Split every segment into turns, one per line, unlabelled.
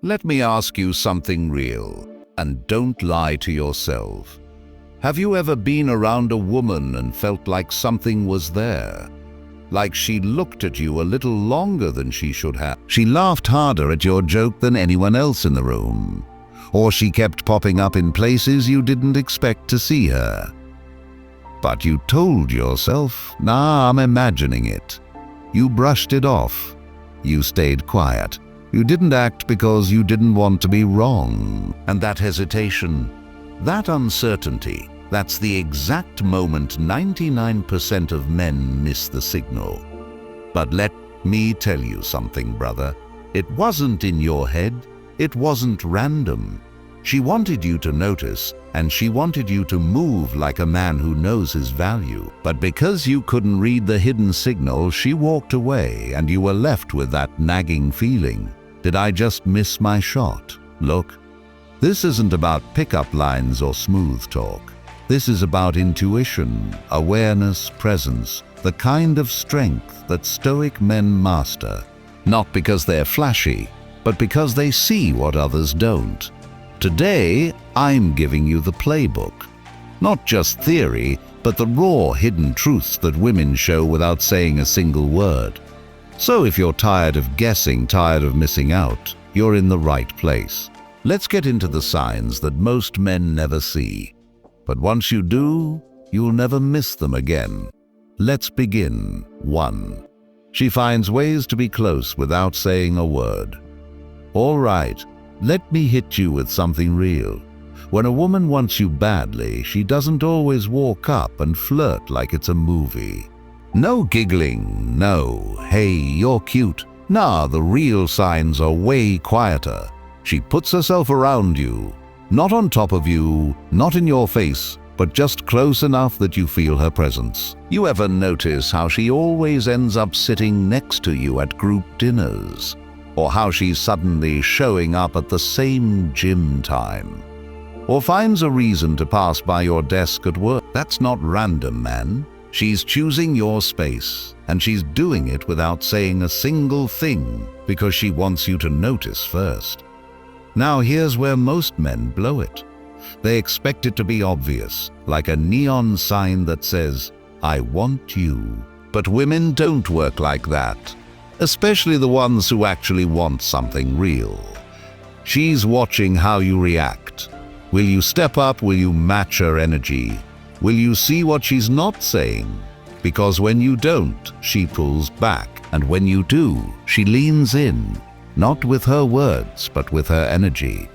Let me ask you something real, and don't lie to yourself. Have you ever been around a woman and felt like something was there? Like she looked at you a little longer than she should have. She laughed harder at your joke than anyone else in the room. Or she kept popping up in places you didn't expect to see her. But you told yourself, nah, I'm imagining it. You brushed it off. You stayed quiet. You didn't act because you didn't want to be wrong. And that hesitation, that uncertainty, that's the exact moment 99% of men miss the signal. But let me tell you something, brother. It wasn't in your head. It wasn't random. She wanted you to notice, and she wanted you to move like a man who knows his value. But because you couldn't read the hidden signal, she walked away, and you were left with that nagging feeling. Did I just miss my shot? Look, this isn't about pickup lines or smooth talk. This is about intuition, awareness, presence, the kind of strength that Stoic men master. Not because they're flashy, but because they see what others don't. Today, I'm giving you the playbook. Not just theory, but the raw hidden truths that women show without saying a single word. So if you're tired of guessing, tired of missing out, you're in the right place. Let's get into the signs that most men never see. But once you do, you'll never miss them again. Let's begin. 1. She finds ways to be close without saying a word. All right, let me hit you with something real. When a woman wants you badly, she doesn't always walk up and flirt like it's a movie. No giggling, no, hey, you're cute. Nah, the real signs are way quieter. She puts herself around you, not on top of you, not in your face, but just close enough that you feel her presence. You ever notice how she always ends up sitting next to you at group dinners? Or how she's suddenly showing up at the same gym time? Or finds a reason to pass by your desk at work? That's not random, man. She's choosing your space, and she's doing it without saying a single thing because she wants you to notice first. Now here's where most men blow it. They expect it to be obvious, like a neon sign that says, I want you. But women don't work like that, especially the ones who actually want something real. She's watching how you react. Will you step up? Will you match her energy? Will you see what she's not saying? Because when you don't, she pulls back. And when you do, she leans in, not with her words, but with her energy.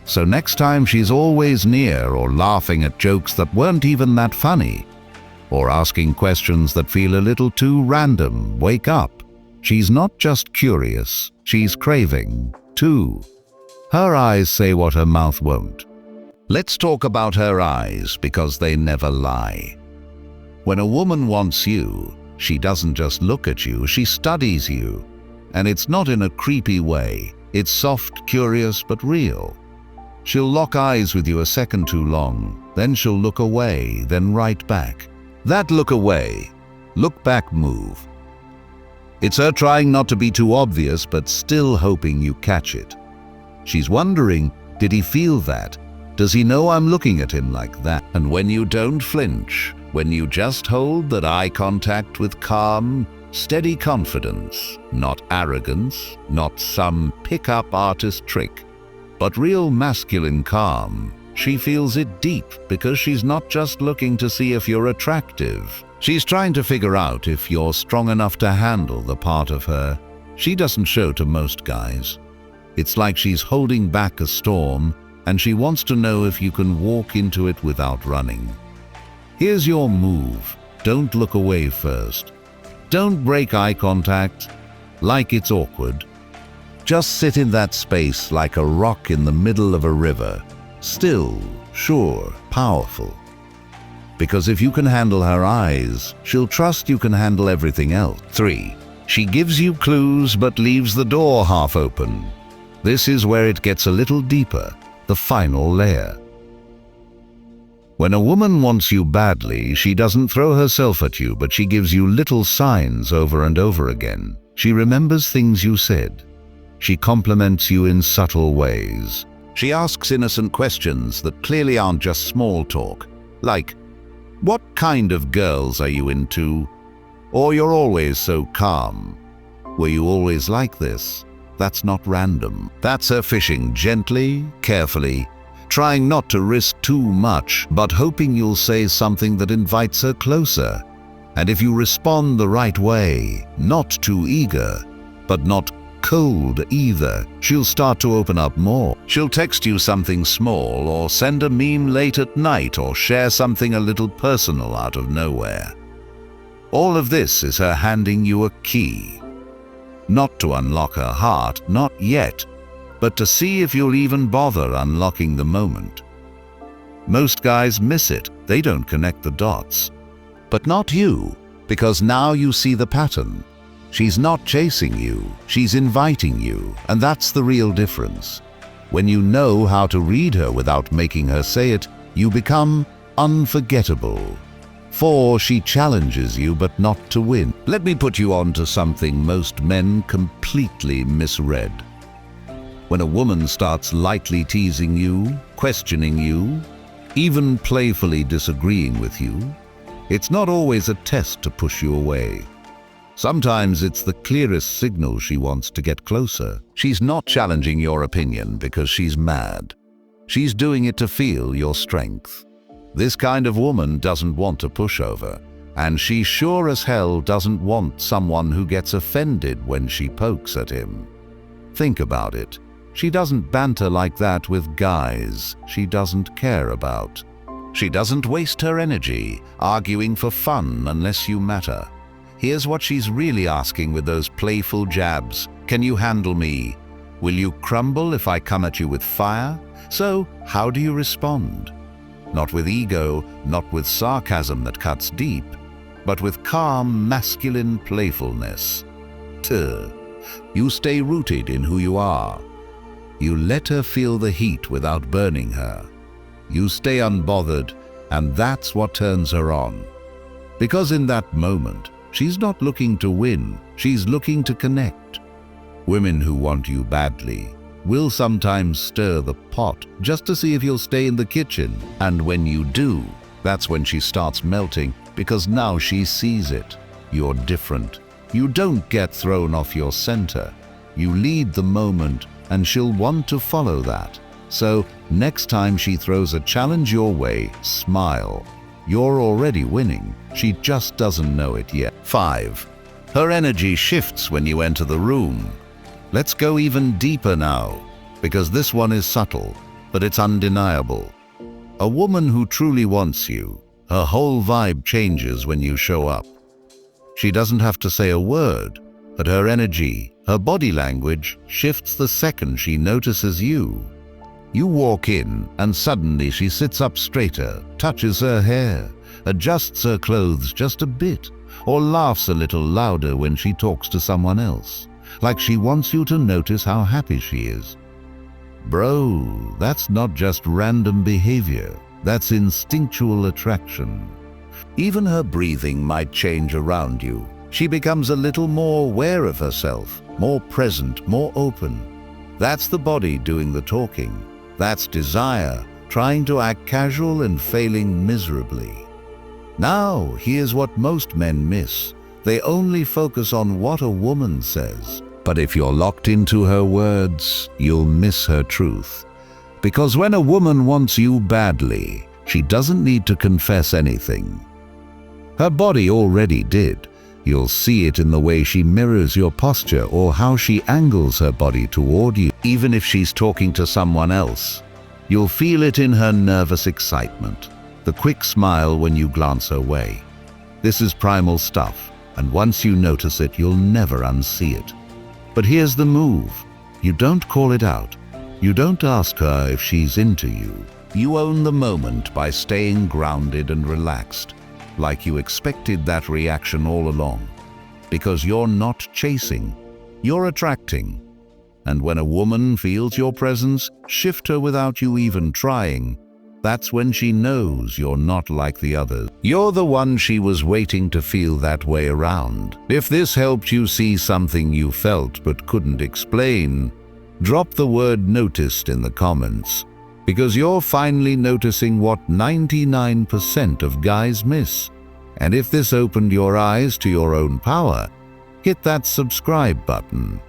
So next time she's always near, or laughing at jokes that weren't even that funny, or asking questions that feel a little too random, wake up. She's not just curious, she's craving, too. Her eyes say what her mouth won't. Let's talk about her eyes, because they never lie. When a woman wants you, she doesn't just look at you, she studies you. And it's not in a creepy way. It's soft, curious, but real. She'll lock eyes with you a second too long, then she'll look away, then right back. That look away, look back move. It's her trying not to be too obvious, but still hoping you catch it. She's wondering, did he feel that? Does he know I'm looking at him like that? And when you don't flinch, when you just hold that eye contact with calm, steady confidence, not arrogance, not some pick-up artist trick, but real masculine calm, she feels it deep because she's not just looking to see if you're attractive. She's trying to figure out if you're strong enough to handle the part of her she doesn't show to most guys. It's like she's holding back a storm, and she wants to know if you can walk into it without running. Here's your move. Don't look away first. Don't break eye contact like it's awkward. Just sit in that space like a rock in the middle of a river. Still, sure, powerful. Because if you can handle her eyes, she'll trust you can handle everything else. 3. She gives you clues but leaves the door half open. This is where it gets a little deeper. The final layer. When a woman wants you badly, she doesn't throw herself at you, but she gives you little signs over and over again. She remembers things you said. She compliments you in subtle ways. She asks innocent questions that clearly aren't just small talk, like, "What kind of girls are you into?" Or "You're always so calm. Were you always like this?" That's not random. That's her fishing gently, carefully, trying not to risk too much, but hoping you'll say something that invites her closer. And if you respond the right way, not too eager, but not cold either, she'll start to open up more. She'll text you something small, or send a meme late at night, or share something a little personal out of nowhere. All of this is her handing you a key. Not to unlock her heart, not yet, but to see if you'll even bother unlocking the moment. Most guys miss it. They don't connect the dots. But not you, because now you see the pattern. She's not chasing you, she's inviting you, and that's the real difference. When you know how to read her without making her say it, you become unforgettable. For she challenges you, but not to win. Let me put you on to something most men completely misread. When a woman starts lightly teasing you, questioning you, even playfully disagreeing with you, it's not always a test to push you away. Sometimes it's the clearest signal she wants to get closer. She's not challenging your opinion because she's mad. She's doing it to feel your strength. This kind of woman doesn't want a pushover, and she sure as hell doesn't want someone who gets offended when she pokes at him. Think about it. She doesn't banter like that with guys she doesn't care about. She doesn't waste her energy arguing for fun unless you matter. Here's what she's really asking with those playful jabs. Can you handle me? Will you crumble if I come at you with fire? So, how do you respond? Not with ego, not with sarcasm that cuts deep, but with calm, masculine playfulness. You stay rooted in who you are. You let her feel the heat without burning her. You stay unbothered, and that's what turns her on. Because in that moment, she's not looking to win, she's looking to connect. Women who want you badly will sometimes stir the pot just to see if you'll stay in the kitchen. And when you do, that's when she starts melting, because now she sees it. You're different. You don't get thrown off your center. You lead the moment, and she'll want to follow that. So, next time she throws a challenge your way, smile. You're already winning. She just doesn't know it yet. 5. Her energy shifts when you enter the room. Let's go even deeper now, because this one is subtle, but it's undeniable. A woman who truly wants you, her whole vibe changes when you show up. She doesn't have to say a word, but her energy, her body language shifts the second she notices you. You walk in, and suddenly she sits up straighter, touches her hair, adjusts her clothes just a bit, or laughs a little louder when she talks to someone else, like she wants you to notice how happy she is. Bro, that's not just random behavior, that's instinctual attraction. Even her breathing might change around you. She becomes a little more aware of herself, more present, more open. That's the body doing the talking. That's desire, trying to act casual and failing miserably. Now, here's what most men miss. They only focus on what a woman says. But if you're locked into her words, you'll miss her truth. Because when a woman wants you badly, she doesn't need to confess anything. Her body already did. You'll see it in the way she mirrors your posture or how she angles her body toward you. Even if she's talking to someone else, you'll feel it in her nervous excitement, the quick smile when you glance her way. This is primal stuff, and once you notice it, you'll never unsee it. But here's the move. You don't call it out. You don't ask her if she's into you. You own the moment by staying grounded and relaxed, like you expected that reaction all along. Because you're not chasing, you're attracting. And when a woman feels your presence, shift her without you even trying. That's when she knows you're not like the others. You're the one she was waiting to feel that way around. If this helped you see something you felt but couldn't explain, drop the word noticed in the comments, because you're finally noticing what 99% of guys miss. And if this opened your eyes to your own power, hit that subscribe button.